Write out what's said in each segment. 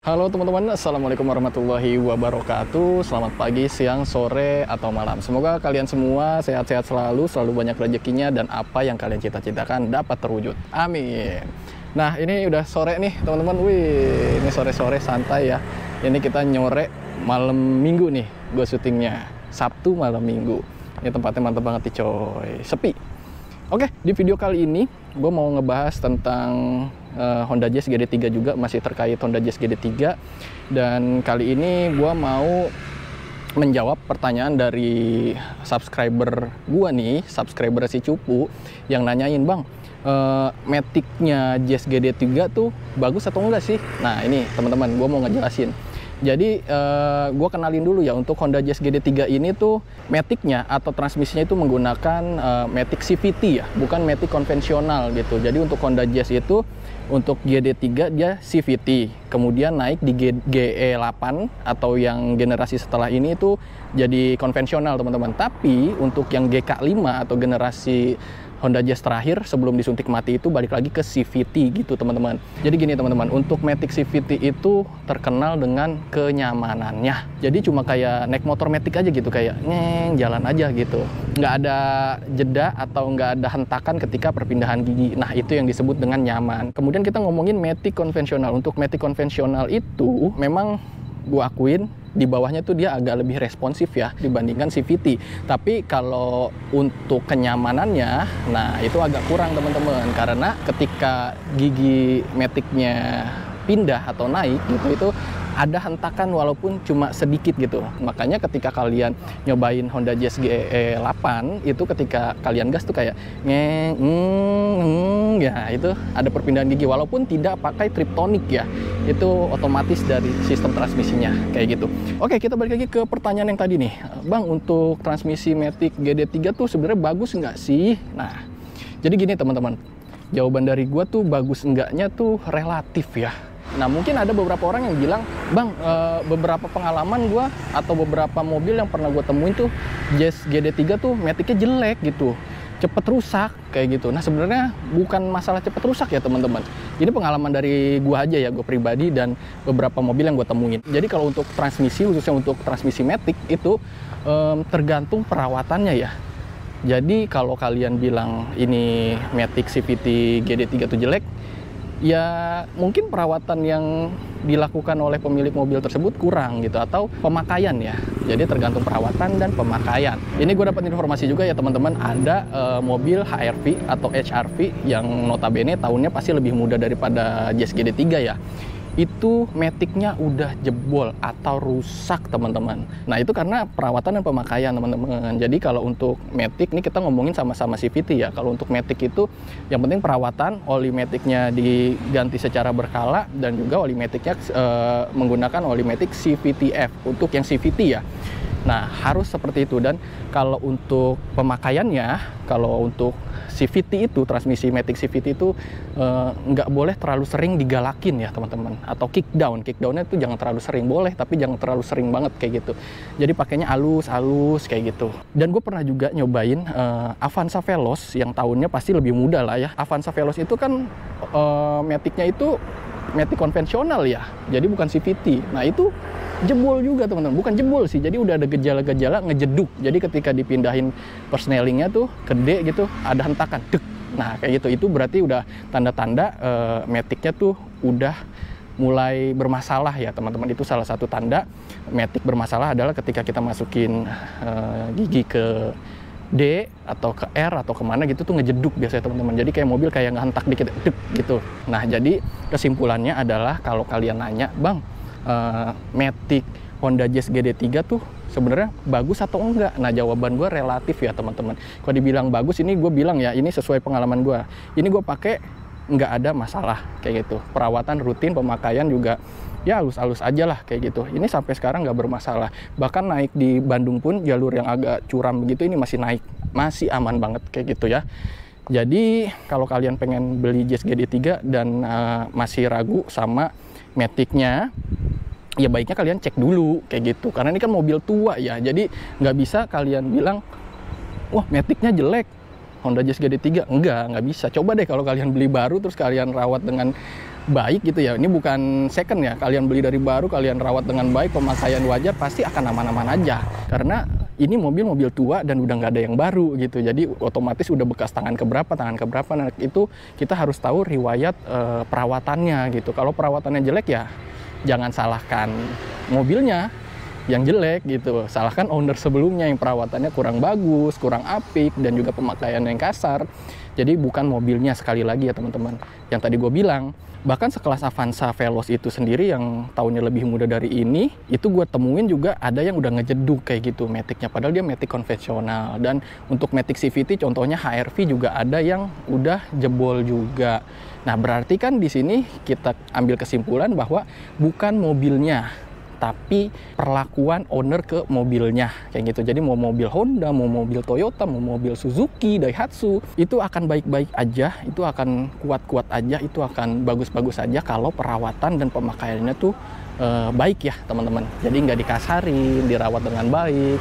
Halo teman-teman, Assalamualaikum warahmatullahi wabarakatuh. Selamat pagi, siang, sore, atau malam. Semoga kalian semua sehat-sehat selalu banyak rezekinya, dan apa yang kalian cita-citakan dapat terwujud. Amin. Nah, ini udah sore nih teman-teman. Wih, ini sore-sore santai ya. Ini kita nyore malam minggu nih, gue syutingnya. Sabtu malam minggu. Ini tempatnya mantap banget nih coy, sepi. Oke, di video kali ini gue mau ngebahas tentang Honda Jazz GD3 juga, masih terkait Honda Jazz GD3. Dan kali ini gue mau menjawab pertanyaan dari subscriber gue nih, subscriber si Cupu, yang nanyain, "Bang, Matic-nya Jazz GD3 tuh bagus atau enggak sih?" Nah ini teman-teman, gue mau ngejelasin. Jadi gue kenalin dulu ya, untuk Honda Jazz GD3 ini tuh Matic-nya atau transmisinya itu menggunakan Matic CVT ya, bukan Matic konvensional gitu. Jadi untuk Honda Jazz itu, untuk GD3 dia CVT, kemudian naik di GE8 atau yang generasi setelah ini itu jadi konvensional teman-teman. Tapi untuk yang GK5 atau generasi Honda Jazz terakhir sebelum disuntik mati itu balik lagi ke CVT gitu teman-teman. Jadi gini teman-teman, untuk Matic CVT itu terkenal dengan kenyamanannya. Jadi cuma kayak naik motor Matic aja gitu, kayak jalan aja gitu. Nggak ada jeda atau nggak ada hentakan ketika perpindahan gigi. Nah itu yang disebut dengan nyaman. Kemudian kita ngomongin Matic konvensional. Untuk Matic konvensional itu memang gua akuin di bawahnya tuh dia agak lebih responsif ya dibandingkan CVT. Tapi kalau untuk kenyamanannya, nah itu agak kurang teman-teman. Karena ketika gigi Matic-nya pindah atau naik gitu, itu ada hentakan walaupun cuma sedikit gitu. Makanya ketika kalian nyobain Honda Jazz GE8 itu, ketika kalian gas tuh kayak ya itu ada perpindahan gigi walaupun tidak pakai triptonic ya. Itu otomatis dari sistem transmisinya kayak gitu. Oke, kita balik lagi ke pertanyaan yang tadi nih. "Bang, untuk transmisi Matic GD3 tuh sebenarnya bagus nggak sih?" Nah, jadi gini teman-teman. Jawaban dari gua tuh bagus enggaknya tuh relatif ya. Nah mungkin ada beberapa orang yang bilang, "Bang, beberapa pengalaman gue atau beberapa mobil yang pernah gue temuin tuh Jazz GD3 tuh Matic-nya jelek gitu, cepet rusak kayak gitu." Nah sebenarnya bukan masalah cepet rusak ya teman-teman. Ini pengalaman dari gue aja ya, gue pribadi dan beberapa mobil yang gue temuin. Jadi kalau untuk transmisi, khususnya untuk transmisi Matic itu tergantung perawatannya ya. Jadi kalau kalian bilang ini Matic CVT GD3 tuh jelek, ya mungkin perawatan yang dilakukan oleh pemilik mobil tersebut kurang gitu, atau pemakaian ya. Jadi tergantung perawatan dan pemakaian. Ini gue dapat informasi juga ya teman-teman, ada mobil HR-V atau HRV yang notabene tahunnya pasti lebih muda daripada Jazz GD3 ya. Itu Matic-nya udah jebol atau rusak teman-teman. Nah itu karena perawatan dan pemakaian teman-teman. Jadi kalau untuk Matic, ini kita ngomongin sama-sama CVT ya. Kalau untuk Matic itu yang penting perawatan, oli Matic-nya diganti secara berkala, dan juga oli Matic-nya menggunakan oli Matic CVT-F untuk yang CVT ya. Nah harus seperti itu. Dan kalau untuk pemakaiannya, kalau untuk CVT itu, transmisi Matic CVT itu nggak boleh terlalu sering digalakin ya teman-teman, atau kickdownnya itu jangan terlalu sering, boleh tapi jangan terlalu sering banget kayak gitu. Jadi pakainya halus kayak gitu. Dan gue pernah juga nyobain Avanza Veloz yang tahunnya pasti lebih muda lah ya. Avanza Veloz itu kan Matic-nya itu Matic konvensional ya, jadi bukan CVT. Nah itu jebol juga teman-teman, bukan jebol sih, jadi udah ada gejala-gejala ngejeduk. Jadi ketika dipindahin persnelingnya tuh gede gitu, ada hentakan, dek. Nah kayak gitu, itu berarti udah tanda-tanda Matic-nya tuh udah mulai bermasalah ya teman-teman. Itu salah satu tanda Matic bermasalah adalah ketika kita masukin gigi ke D atau ke R atau kemana gitu tuh ngejeduk biasanya teman-teman. Jadi kayak mobil kayak ngehentak dikit, dek gitu. Nah jadi kesimpulannya adalah, kalau kalian nanya, "Bang, Matic Honda Jazz GD3 tuh sebenarnya bagus atau enggak?" Nah jawaban gue relatif ya teman-teman. Kalau dibilang bagus, ini gue bilang ya, ini sesuai pengalaman gue. Ini gue pakai nggak ada masalah kayak gitu. Perawatan rutin, pemakaian juga ya halus-halus aja lah kayak gitu. Ini sampai sekarang nggak bermasalah. Bahkan naik di Bandung pun jalur yang agak curam begitu, ini masih naik, masih aman banget kayak gitu ya. Jadi kalau kalian pengen beli Jazz GD3 dan masih ragu sama Matic-nya, ya baiknya kalian cek dulu kayak gitu. Karena ini kan mobil tua ya, jadi nggak bisa kalian bilang, "Wah Matic-nya jelek, Honda Jazz GD3." Nggak bisa. Coba deh kalau kalian beli baru terus kalian rawat dengan baik gitu ya, ini bukan second ya, kalian beli dari baru, kalian rawat dengan baik, pemakaian wajar, pasti akan aman-aman aja. Karena ini mobil tua dan udah nggak ada yang baru gitu, jadi otomatis udah bekas tangan keberapa. Nah itu kita harus tahu riwayat perawatannya gitu. Kalau perawatannya jelek ya jangan salahkan mobilnya yang jelek gitu, salahkan owner sebelumnya yang perawatannya kurang bagus, kurang apik, dan juga pemakaian yang kasar. Jadi bukan mobilnya, sekali lagi ya teman-teman. Yang tadi gue bilang, bahkan sekelas Avanza Veloz itu sendiri yang tahunnya lebih muda dari ini, itu gue temuin juga ada yang udah ngejeduk kayak gitu Matic-nya, padahal dia Matic konvensional. Dan untuk Matic CVT contohnya HR-V juga ada yang udah jebol juga. Nah berarti kan di sini kita ambil kesimpulan bahwa bukan mobilnya, tapi perlakuan owner ke mobilnya kayak gitu. Jadi mau mobil Honda, mau mobil Toyota, mau mobil Suzuki, Daihatsu, itu akan baik-baik aja, itu akan kuat-kuat aja, itu akan bagus-bagus aja kalau perawatan dan pemakaiannya tuh baik ya teman-teman. Jadi nggak dikasarin, dirawat dengan baik,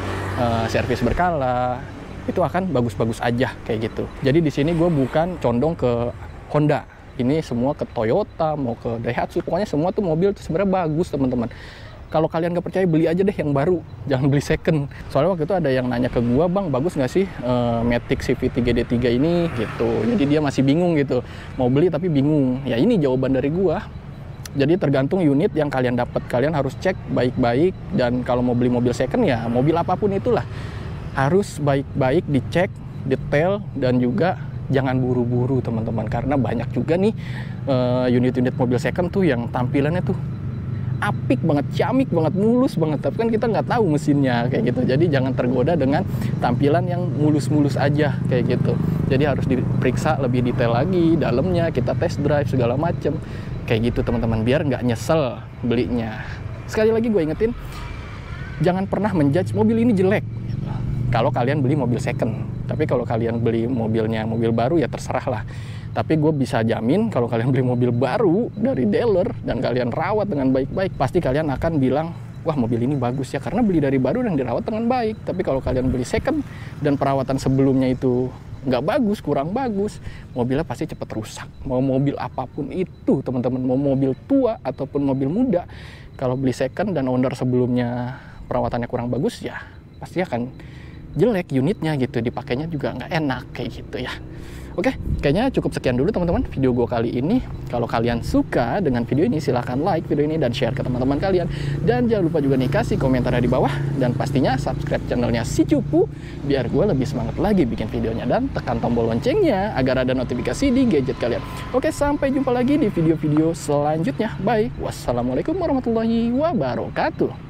servis berkala, itu akan bagus-bagus aja kayak gitu. Jadi di sini gue bukan condong ke Honda, ini semua ke Toyota, mau ke Daihatsu, pokoknya semua tuh mobil tuh sebenarnya bagus teman-teman. Kalau kalian nggak percaya, beli aja deh yang baru, jangan beli second. Soalnya waktu itu ada yang nanya ke gua, bang bagus nggak sih Matic CVT GD3 ini gitu. Jadi dia masih bingung gitu, mau beli tapi bingung. Ya ini jawaban dari gua. Jadi tergantung unit yang kalian dapat, kalian harus cek baik-baik. Dan kalau mau beli mobil second ya mobil apapun itulah harus baik-baik dicek detail, dan juga jangan buru-buru teman-teman. Karena banyak juga nih unit-unit mobil second tuh yang tampilannya tuh apik banget, ciamik banget, mulus banget, tapi kan kita nggak tahu mesinnya kayak gitu. Jadi jangan tergoda dengan tampilan yang mulus-mulus aja kayak gitu. Jadi harus diperiksa lebih detail lagi dalamnya, kita test drive segala macem kayak gitu teman-teman, biar nggak nyesel belinya. Sekali lagi gue ingetin, jangan pernah menjudge mobil ini jelek gitu, kalau kalian beli mobil second. Tapi kalau kalian beli mobilnya mobil baru ya terserah lah. Tapi gue bisa jamin kalau kalian beli mobil baru dari dealer dan kalian rawat dengan baik-baik, pasti kalian akan bilang, wah mobil ini bagus ya, karena beli dari baru dan dirawat dengan baik. Tapi kalau kalian beli second dan perawatan sebelumnya itu nggak bagus, kurang bagus, mobilnya pasti cepat rusak. Mau mobil apapun itu teman-teman, mau mobil tua ataupun mobil muda, kalau beli second dan owner sebelumnya perawatannya kurang bagus ya pasti akan jelek unitnya gitu, dipakainya juga nggak enak kayak gitu ya. Oke, kayaknya cukup sekian dulu teman-teman video gue kali ini. Kalau kalian suka dengan video ini, silahkan like video ini dan share ke teman-teman kalian. Dan jangan lupa juga nih kasih komentar di bawah. Dan pastinya subscribe channelnya Si Cupu, biar gue lebih semangat lagi bikin videonya. Dan tekan tombol loncengnya agar ada notifikasi di gadget kalian. Oke, sampai jumpa lagi di video-video selanjutnya. Bye. Wassalamualaikum warahmatullahi wabarakatuh.